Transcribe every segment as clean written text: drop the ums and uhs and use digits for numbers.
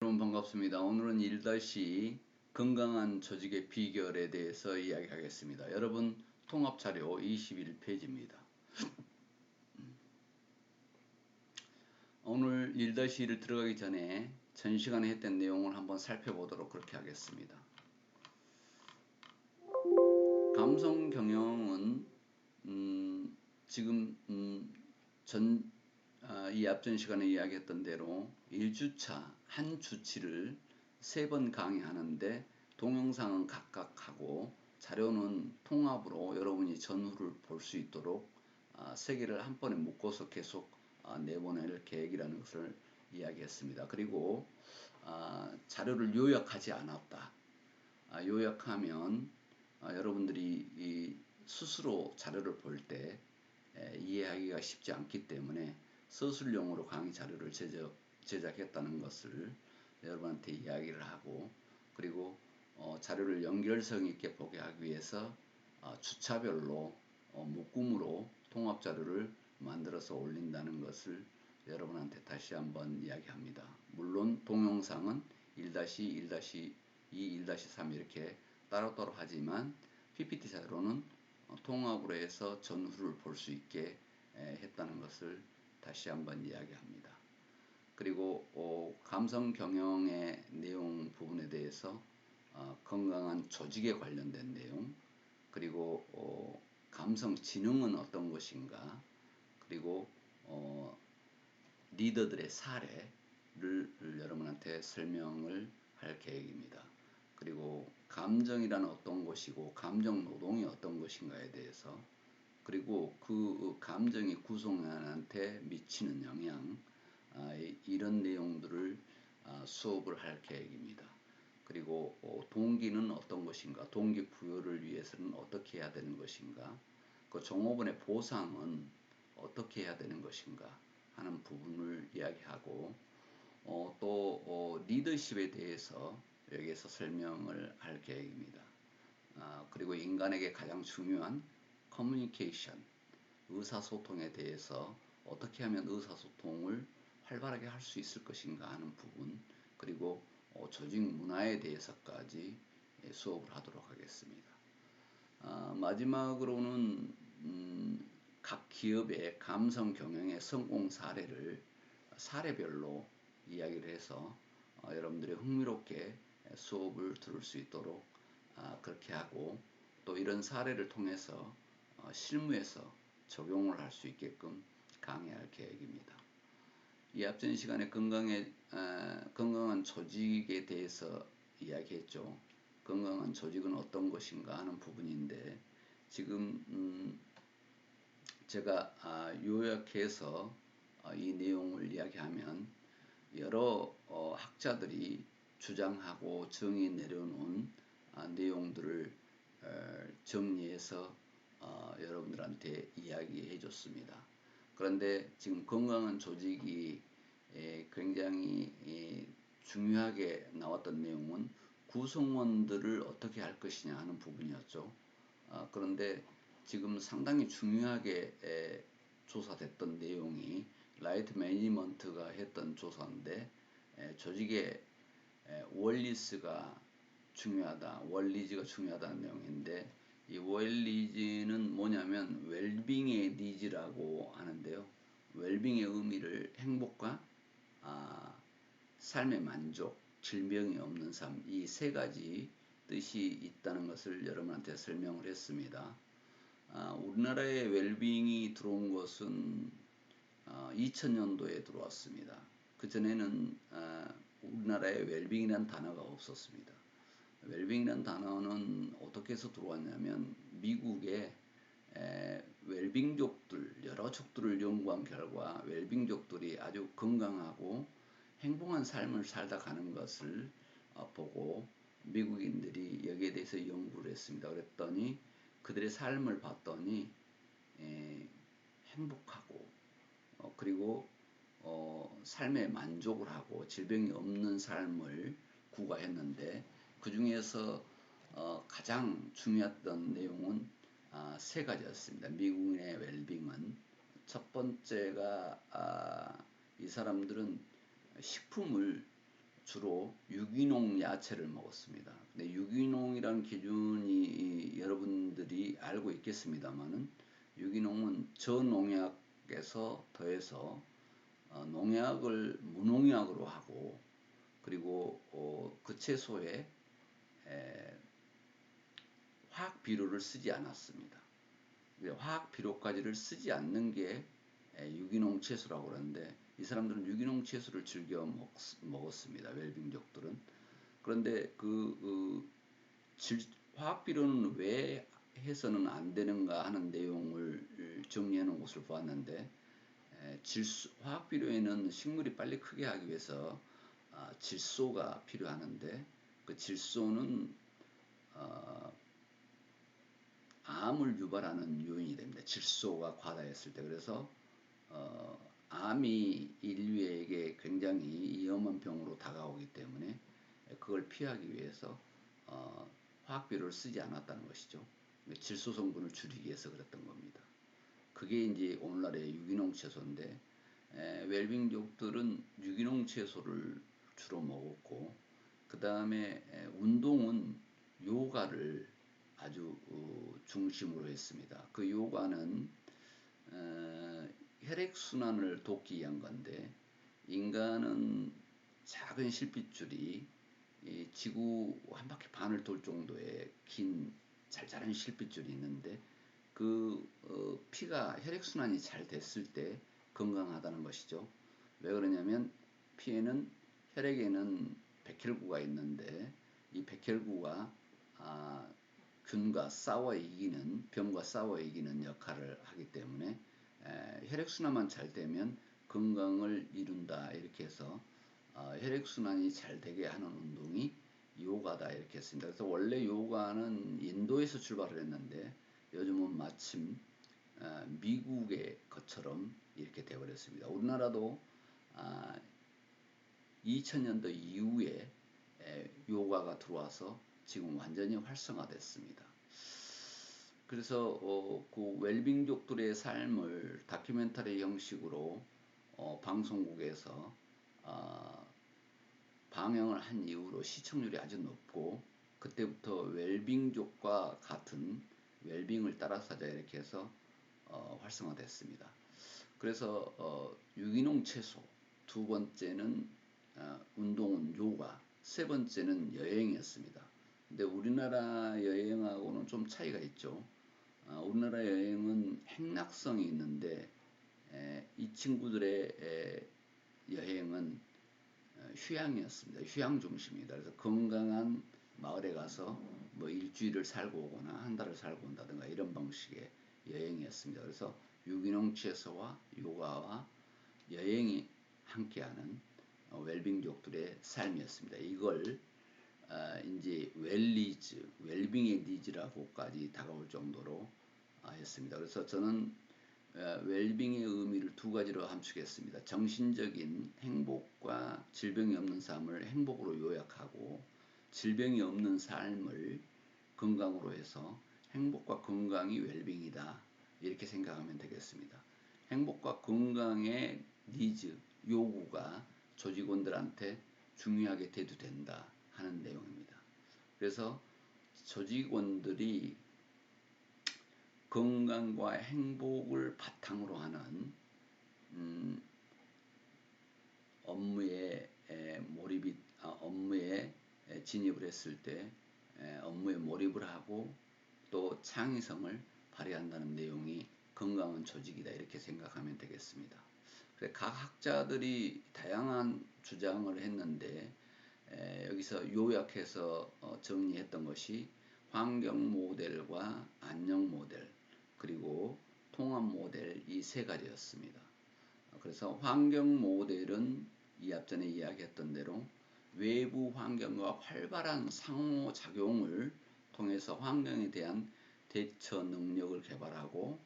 여러분 반갑습니다. 오늘은 1- 건강한 조직의 비결에 대해서 이야기하겠습니다. 여러분 통합자료 21페이지입니다. 오늘 1-1을 들어가기 전에 전 시간에 했던 내용을 한번 살펴보도록 그렇게 하겠습니다. 감성 경영은 지금 이 앞전 시간에 이야기했던 대로 1주차 한 주치를 3번 강의하는데 동영상은 각각 하고 자료는 통합으로 여러분이 전후를 볼 수 있도록 3개를 한 번에 묶어서 계속 내보낼 계획이라는 것을 이야기했습니다. 그리고 자료를 요약하지 않았다. 요약하면 여러분들이 스스로 자료를 볼 때 이해하기가 쉽지 않기 때문에 서술용으로 강의 자료를 제작했다는 것을 여러분한테 이야기를 하고, 그리고 자료를 연결성 있게 보게 하기 위해서 주차별로 묶음으로 통합 자료를 만들어서 올린다는 것을 여러분한테 다시 한번 이야기합니다. 물론 동영상은 1-1-2, 1-3 이렇게 따로따로 하지만 PPT 자료는 통합으로 해서 전후를 볼 수 있게 했다는 것을 다시 한번 이야기합니다. 그리고 감성 경영의 내용 부분에 대해서 건강한 조직에 관련된 내용, 그리고 감성 지능은 어떤 것인가, 그리고 리더들의 사례를 여러분한테 설명을 할 계획입니다. 그리고 감정이란 어떤 것이고 감정 노동이 어떤 것인가에 대해서, 그리고 그 감정이 구성원한테 미치는 영향, 이런 내용들을 수업을 할 계획입니다. 그리고 동기는 어떤 것인가, 동기부여를 위해서는 어떻게 해야 되는 것인가, 그 종업원의 보상은 어떻게 해야 되는 것인가 하는 부분을 이야기하고, 또 리더십에 대해서 여기에서 설명을 할 계획입니다. 그리고 인간에게 가장 중요한 커뮤니케이션, 의사소통에 대해서 어떻게 하면 의사소통을 활발하게 할 수 있을 것인가 하는 부분, 그리고 조직 문화에 대해서까지 수업을 하도록 하겠습니다. 마지막으로는 각 기업의 감성 경영의 성공 사례를 사례별로 이야기를 해서 여러분들이 흥미롭게 수업을 들을 수 있도록 그렇게 하고, 또 이런 사례를 통해서 실무에서 적용을 할 수 있게끔 강의할 계획입니다. 이 앞전 시간에 건강한 조직에 대해서 이야기했죠. 건강한 조직은 어떤 것인가 하는 부분인데, 지금 제가 요약해서 이 내용을 이야기하면 여러 학자들이 주장하고 정의 내려놓은 내용들을 정리해서 여러분들한테 이야기해 줬습니다. 그런데 지금 건강한 조직이 굉장히 중요하게 나왔던 내용은 구성원들을 어떻게 할 것이냐 하는 부분이었죠. 그런데 지금 상당히 중요하게 조사됐던 내용이 라이트 매니지먼트가 했던 조사인데, 조직의 월리스가 중요하다, 월리즈가 중요하다는 내용인데, 이 월리즈는 뭐냐면 웰빙의 니즈라고 하는데요. 웰빙의 의미를 행복과 삶의 만족, 질병이 없는 삶, 이 3가지 뜻이 있다는 것을 여러분한테 설명을 했습니다. 우리나라의 웰빙이 들어온 것은 2000년도에 들어왔습니다. 그전에는 우리나라에 웰빙이라는 단어가 없었습니다. 웰빙이라는 단어는 어떻게 해서 들어왔냐면, 미국의 웰빙족들, 여러 족들을 연구한 결과 웰빙족들이 아주 건강하고 행복한 삶을 살다 가는 것을 보고 미국인들이 여기에 대해서 연구를 했습니다. 그랬더니 그들의 삶을 봤더니 행복하고 그리고 삶에 만족을 하고 질병이 없는 삶을 구가했는데, 그 중에서 가장 중요했던 내용은 3가지였습니다. 미국인의 웰빙은 첫 번째가 이 사람들은 식품을 주로 유기농 야채를 먹었습니다. 근데 유기농이라는 기준이 여러분들이 알고 있겠습니다만은 유기농은 저농약에서 더해서 농약을 무농약으로 하고 그리고 그 채소에 화학 비료를 쓰지 않았습니다. 화학 비료까지를 쓰지 않는 게 유기농 채소라고 그러는데 이 사람들은 유기농 채소를 즐겨 먹었습니다. 웰빙족들은. 그런데 화학 비료는 왜 해서는 안 되는가 하는 내용을 정리해 놓은 것을 보았는데 화학 비료에는 식물이 빨리 크게 하기 위해서 질소가 필요하는데 그 질소는 암을 유발하는 요인이 됩니다. 질소가 과다했을 때. 그래서 암이 인류에게 굉장히 위험한 병으로 다가오기 때문에 그걸 피하기 위해서 화학비료를 쓰지 않았다는 것이죠. 질소 성분을 줄이기 위해서 그랬던 겁니다. 그게 이제 오늘날의 유기농 채소인데 웰빙족들은 유기농 채소를 주로 먹었고 그 다음에 운동은 요가를 아주 중심으로 했습니다. 그 요가는 혈액순환을 돕기 위한 건데 인간은 작은 실핏줄이 지구 한 바퀴 반을 돌 정도의 긴 잘 자란 실핏줄이 있는데 그 피가 혈액순환이 잘 됐을 때 건강하다는 것이죠. 왜 그러냐면 피에는 혈액에는 백혈구가 있는데 이 백혈구가 균과 싸워 이기는 병과 싸워 이기는 역할을 하기 때문에 혈액순환만 잘 되면 건강을 이룬다 이렇게 해서 혈액순환이 잘 되게 하는 운동이 요가다 이렇게 했습니다. 그래서 원래 요가는 인도에서 출발을 했는데 요즘은 마침 미국의 것처럼 이렇게 되어버렸습니다. 우리나라도 2000년도 이후에 요가가 들어와서 지금 완전히 활성화됐습니다. 그래서 그 웰빙족들의 삶을 다큐멘터리 형식으로 방송국에서 방영을 한 이후로 시청률이 아주 높고 그때부터 웰빙족과 같은 웰빙을 따라서 하자 이렇게 해서 활성화됐습니다. 그래서 유기농 채소, 두 번째는 운동은 요가, 세 번째는 여행이었습니다. 근데 우리나라 여행하고는 좀 차이가 있죠. 우리나라 여행은 행락성이 있는데 이 친구들의 여행은 휴양이었습니다. 휴양 중심이다. 그래서 건강한 마을에 가서 뭐 일주일을 살고 오거나 한 달을 살고 온다든가 이런 방식의 여행이었습니다. 그래서 유기농 채소와 요가와 여행이 함께하는 웰빙족들의 삶이었습니다. 이걸 이제 웰리즈, 웰빙의 니즈라고까지 다가올 정도로 했습니다. 그래서 저는 웰빙의 의미를 두 가지로 함축했습니다. 정신적인 행복과 질병이 없는 삶을 행복으로 요약하고 질병이 없는 삶을 건강으로 해서 행복과 건강이 웰빙이다 이렇게 생각하면 되겠습니다. 행복과 건강의 니즈, 요구가 조직원들한테 중요하게 대두된다 하는 내용입니다. 그래서 조직원들이 건강과 행복을 바탕으로 하는 업무에 업무에 진입을 했을 때 업무에 몰입을 하고 또 창의성을 발휘한다는 내용이 건강한 조직이다 이렇게 생각하면 되겠습니다. 각 학자들이 다양한 주장을 했는데 여기서 요약해서 정리했던 것이 환경 모델과 안녕 모델 그리고 통합 모델 이 세 가지였습니다. 그래서 환경 모델은 이 앞전에 이야기했던 대로 외부 환경과 활발한 상호작용을 통해서 환경에 대한 대처 능력을 개발하고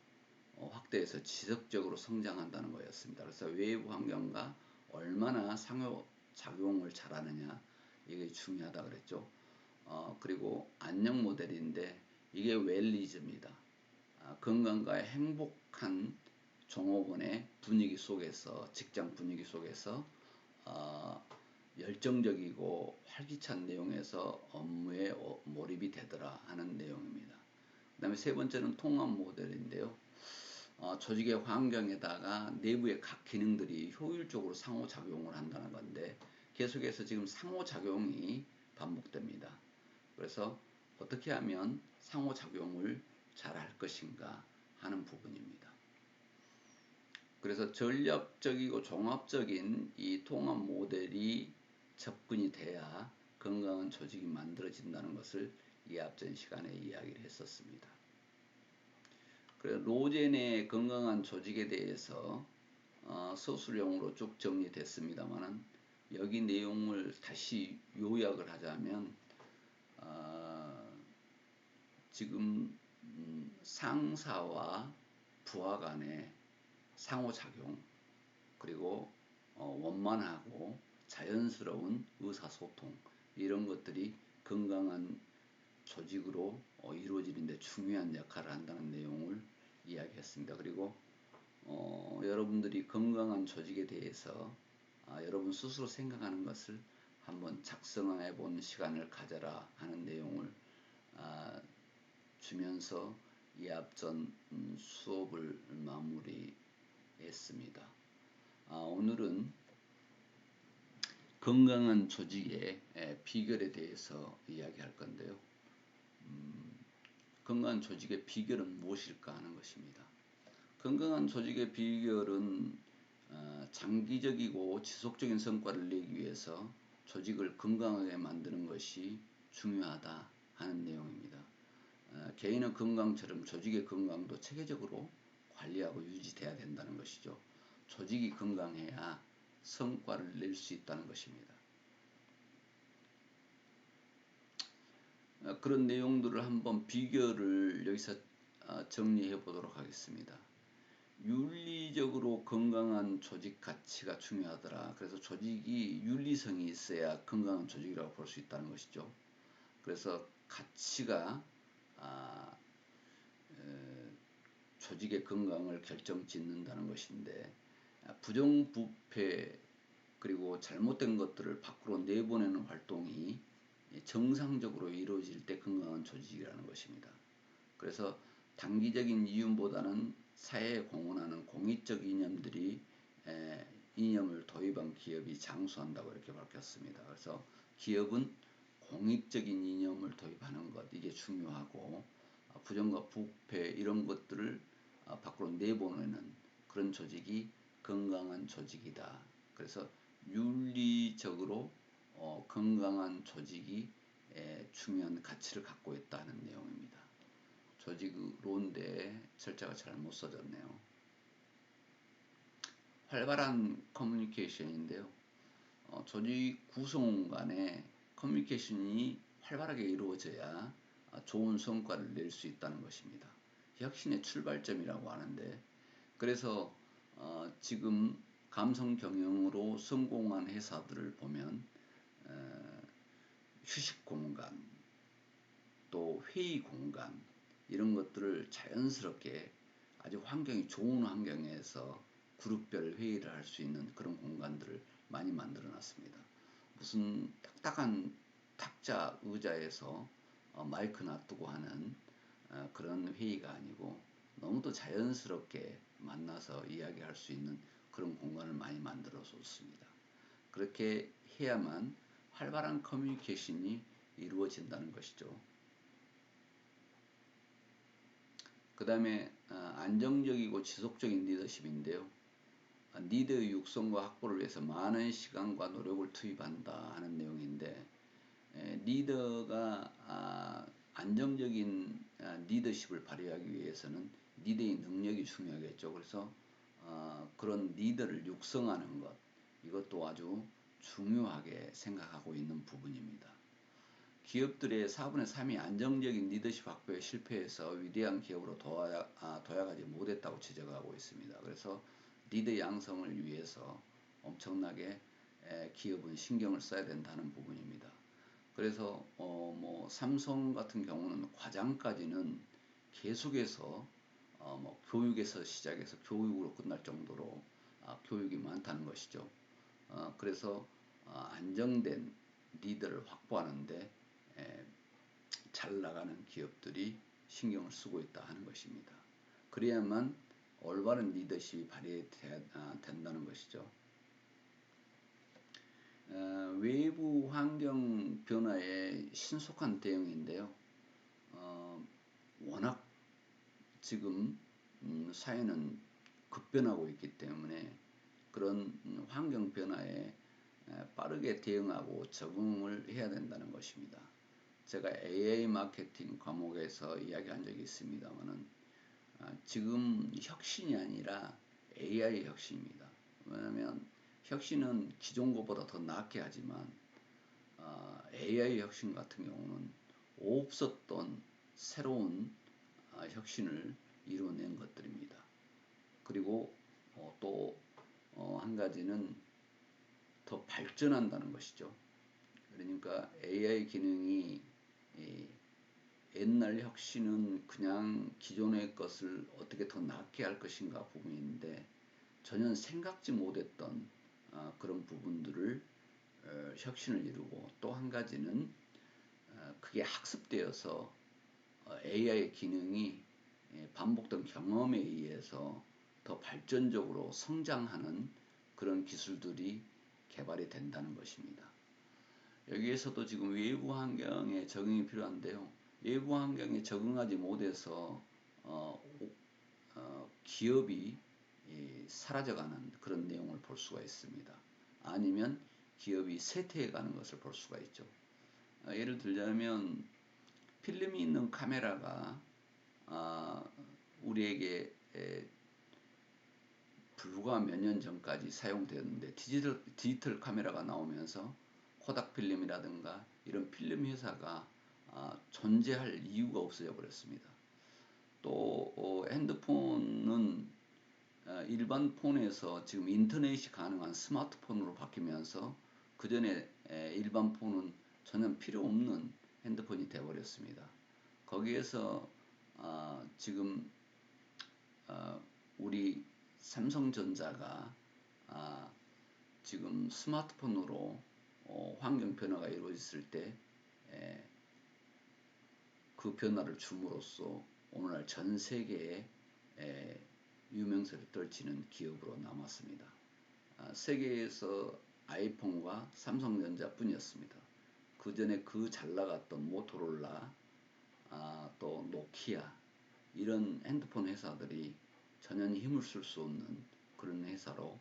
확대해서 지속적으로 성장한다는 거였습니다. 그래서 외부 환경과 얼마나 상호작용을 잘하느냐 이게 중요하다 그랬죠. 그리고 안녕 모델인데 이게 웰리즈입니다. 건강과 행복한 종업원의 분위기 속에서 직장 분위기 속에서 열정적이고 활기찬 내용에서 업무에 몰입이 되더라 하는 내용입니다. 그 다음에 세 번째는 통합 모델인데요. 조직의 환경에다가 내부의 각 기능들이 효율적으로 상호작용을 한다는 건데 계속해서 지금 상호작용이 반복됩니다. 그래서 어떻게 하면 상호작용을 잘 할 것인가 하는 부분입니다. 그래서 전략적이고 종합적인 이 통합 모델이 접근이 돼야 건강한 조직이 만들어진다는 것을 이 앞전 시간에 이야기를 했었습니다. 그래서 로젠의 건강한 조직에 대해서 서술형으로 쭉 정리됐습니다만 여기 내용을 다시 요약을 하자면 지금 상사와 부하 간의 상호작용 그리고 원만하고 자연스러운 의사소통 이런 것들이 건강한 조직으로 이루어지는데 중요한 역할을 한다는 내용을 이야기했습니다. 그리고 여러분들이 건강한 조직에 대해서 여러분 스스로 생각하는 것을 한번 작성해 본 시간을 가져라 하는 내용을 주면서 이 앞전 수업을 마무리했습니다. 오늘은 건강한 조직의 비결에 대해서 이야기할 건데요. 건강한 조직의 비결은 무엇일까 하는 것입니다. 건강한 조직의 비결은 장기적이고 지속적인 성과를 내기 위해서 조직을 건강하게 만드는 것이 중요하다 하는 내용입니다. 개인의 건강처럼 조직의 건강도 체계적으로 관리하고 유지돼야 된다는 것이죠. 조직이 건강해야 성과를 낼 수 있다는 것입니다. 그런 내용들을 한번 비교를 여기서 정리해 보도록 하겠습니다. 윤리적으로 건강한 조직 가치가 중요하더라. 그래서 조직이 윤리성이 있어야 건강한 조직이라고 볼 수 있다는 것이죠. 그래서 가치가 조직의 건강을 결정짓는다는 것인데 부정부패 그리고 잘못된 것들을 밖으로 내보내는 활동이 정상적으로 이루어질 때 건강한 조직이라는 것입니다. 그래서 단기적인 이윤보다는 사회에 공헌하는 공익적 이념들이 이념을 도입한 기업이 장수한다고 이렇게 밝혔습니다. 그래서 기업은 공익적인 이념을 도입하는 것 이게 중요하고 부정과 부패 이런 것들을 밖으로 내보내는 그런 조직이 건강한 조직이다. 그래서 윤리적으로 건강한 조직이 중요한 가치를 갖고 있다는 내용입니다. 조직론인데 철자가 잘못 써졌네요. 활발한 커뮤니케이션인데요. 조직 구성 간의 커뮤니케이션이 활발하게 이루어져야 좋은 성과를 낼 수 있다는 것입니다. 혁신의 출발점이라고 하는데 그래서 지금 감성 경영으로 성공한 회사들을 보면 휴식 공간 또 회의 공간 이런 것들을 자연스럽게 아주 환경이 좋은 환경에서 그룹별 회의를 할 수 있는 그런 공간들을 많이 만들어 놨습니다. 무슨 딱딱한 탁자 의자에서 마이크 놔두고 하는 그런 회의가 아니고 너무도 자연스럽게 만나서 이야기할 수 있는 그런 공간을 많이 만들어 줬습니다. 그렇게 해야만 활발한 커뮤니케이션이 이루어진다는 것이죠. 그 다음에 안정적이고 지속적인 리더십인데요. 리더의 육성과 확보를 위해서 많은 시간과 노력을 투입한다 하는 내용인데 리더가 안정적인 리더십을 발휘하기 위해서는 리더의 능력이 중요하겠죠. 그래서 그런 리더를 육성하는 것 이것도 아주 중요하게 생각하고 있는 부분입니다. 기업들의 4분의 3이 안정적인 리더십 확보에 실패해서 위대한 기업으로 도약하지 못했다고 지적하고 있습니다. 그래서 리더 양성을 위해서 엄청나게 기업은 신경을 써야 된다는 부분입니다. 그래서 뭐 삼성 같은 경우는 과장까지는 계속해서 뭐 교육에서 시작해서 교육으로 끝날 정도로 교육이 많다는 것이죠. 그래서 안정된 리더를 확보하는데 잘 나가는 기업들이 신경을 쓰고 있다 하는 것입니다. 그래야만 올바른 리더십이 발휘된다는 것이죠. 외부 환경 변화에 신속한 대응인데요. 워낙 지금 사회는 급변하고 있기 때문에 그런 환경 변화에 빠르게 대응하고 적응을 해야 된다는 것입니다. 제가 AI 마케팅 과목에서 이야기한 적이 있습니다만은 지금 혁신이 아니라 AI 혁신입니다. 왜냐하면 혁신은 기존 것보다 더 낫게 하지만 AI 혁신 같은 경우는 없었던 새로운 혁신을 이루어낸 것들입니다. 그리고 또 한 가지는 더 발전한다는 것이죠. 그러니까 AI 기능이 옛날 혁신은 그냥 기존의 것을 어떻게 더 낫게 할 것인가 부분인데 전혀 생각지 못했던 그런 부분들을 혁신을 이루고 또 한 가지는 그게 학습되어서 AI 기능이 반복된 경험에 의해서 더 발전적으로 성장하는 그런 기술들이 개발이 된다는 것입니다. 여기에서도 지금 외부 환경에 적응이 필요한데요. 외부 환경에 적응하지 못해서 기업이 사라져가는 그런 내용을 볼 수가 있습니다. 아니면 기업이 쇠퇴해가는 것을 볼 수가 있죠. 예를 들자면 필름이 있는 카메라가 우리에게 불과 몇 년 전까지 사용되었는데 디지털 카메라가 나오면서 코닥 필름이라든가 이런 필름 회사가 존재할 이유가 없어져 버렸습니다. 또 핸드폰은 일반 폰에서 지금 인터넷이 가능한 스마트폰으로 바뀌면서 그 전에 일반 폰은 전혀 필요 없는 핸드폰이 되어버렸습니다. 거기에서 지금 우리 삼성전자가 지금 스마트폰으로 환경 변화가 이루어졌을 때 그 변화를 줌으로써 오늘날 전 세계에 유명세를 떨치는 기업으로 남았습니다. 세계에서 아이폰과 삼성전자뿐이었습니다. 그 전에 그 잘 나갔던 모토로라, 또 노키아 이런 핸드폰 회사들이 전혀 힘을 쓸 수 없는 그런 회사로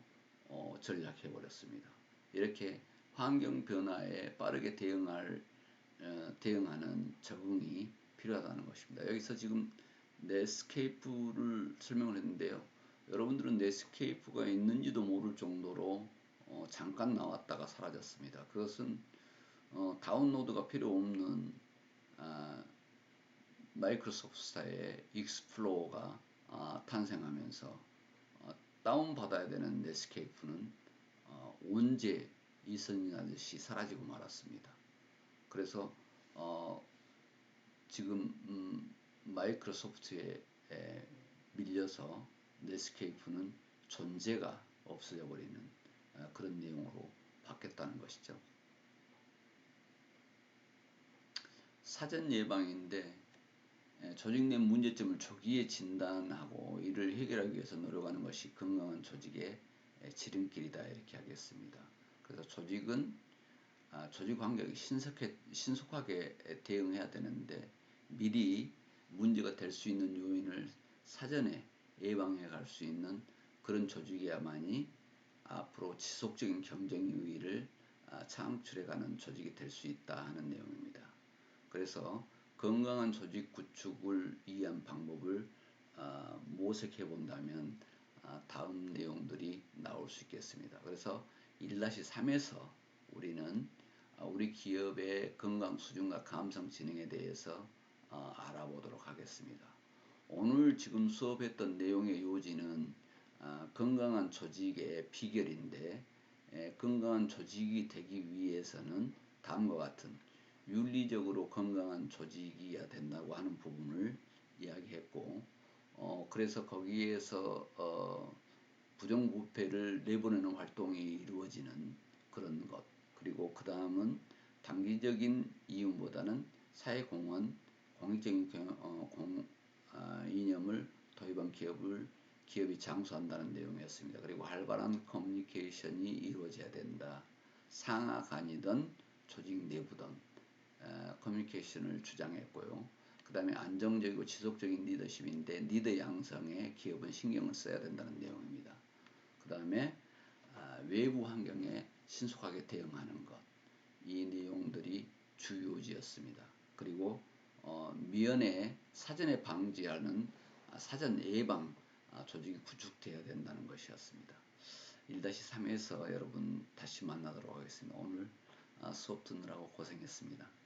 전락해 버렸습니다. 이렇게 환경 변화에 빠르게 대응하는 적응이 필요하다는 것입니다. 여기서 지금 넷스케이프를 설명을 했는데요. 여러분들은 넷스케이프가 있는지도 모를 정도로 잠깐 나왔다가 사라졌습니다. 그것은 다운로드가 필요 없는 마이크로소프트사의 익스플로어가 탄생하면서 다운받아야 되는 넷스케이프는 언제 이선이하듯이 사라지고 말았습니다. 그래서 지금 마이크로소프트에 밀려서 넷스케이프는 존재가 없어져 버리는 그런 내용으로 바뀌었다는 것이죠. 사전 예방인데 조직 내 문제점을 조기에 진단하고 이를 해결하기 위해서 노력하는 것이 건강한 조직의 지름길이다 이렇게 하겠습니다. 그래서 조직은 조직 환경이 신속하게 대응해야 되는데 미리 문제가 될 수 있는 요인을 사전에 예방해 갈 수 있는 그런 조직이야만이 앞으로 지속적인 경쟁 우위를 창출해가는 조직이 될 수 있다 하는 내용입니다. 그래서 건강한 조직 구축을 위한 방법을 모색해 본다면 다음 내용들이 나올 수 있겠습니다. 그래서 1-3에서 우리는 우리 기업의 건강 수준과 감성 지능에 대해서 알아보도록 하겠습니다. 오늘 지금 수업했던 내용의 요지는 건강한 조직의 비결인데 건강한 조직이 되기 위해서는 다음과 같은 윤리적으로 건강한 조직이어야 된다고 하는 부분을 이야기했고 그래서 거기에서 부정부패를 내보내는 활동이 이루어지는 그런 것 그리고 그 다음은 단기적인 이윤보다는 사회공헌, 공익적인 이념을 도입한 기업이 장수한다는 내용이었습니다. 그리고 활발한 커뮤니케이션이 이루어져야 된다. 상하 간이든 조직 내부든 커뮤니케이션을 주장했고요. 그 다음에 안정적이고 지속적인 리더십인데 리더 양성에 기업은 신경을 써야 된다는 내용입니다. 그 다음에 외부 환경에 신속하게 대응하는 것, 이 내용들이 주요지였습니다. 그리고 미연에 사전에 방지하는 사전 예방 조직이 구축되어야 된다는 것이었습니다. 1-3에서 여러분 다시 만나도록 하겠습니다. 오늘 수업 듣느라고 고생했습니다.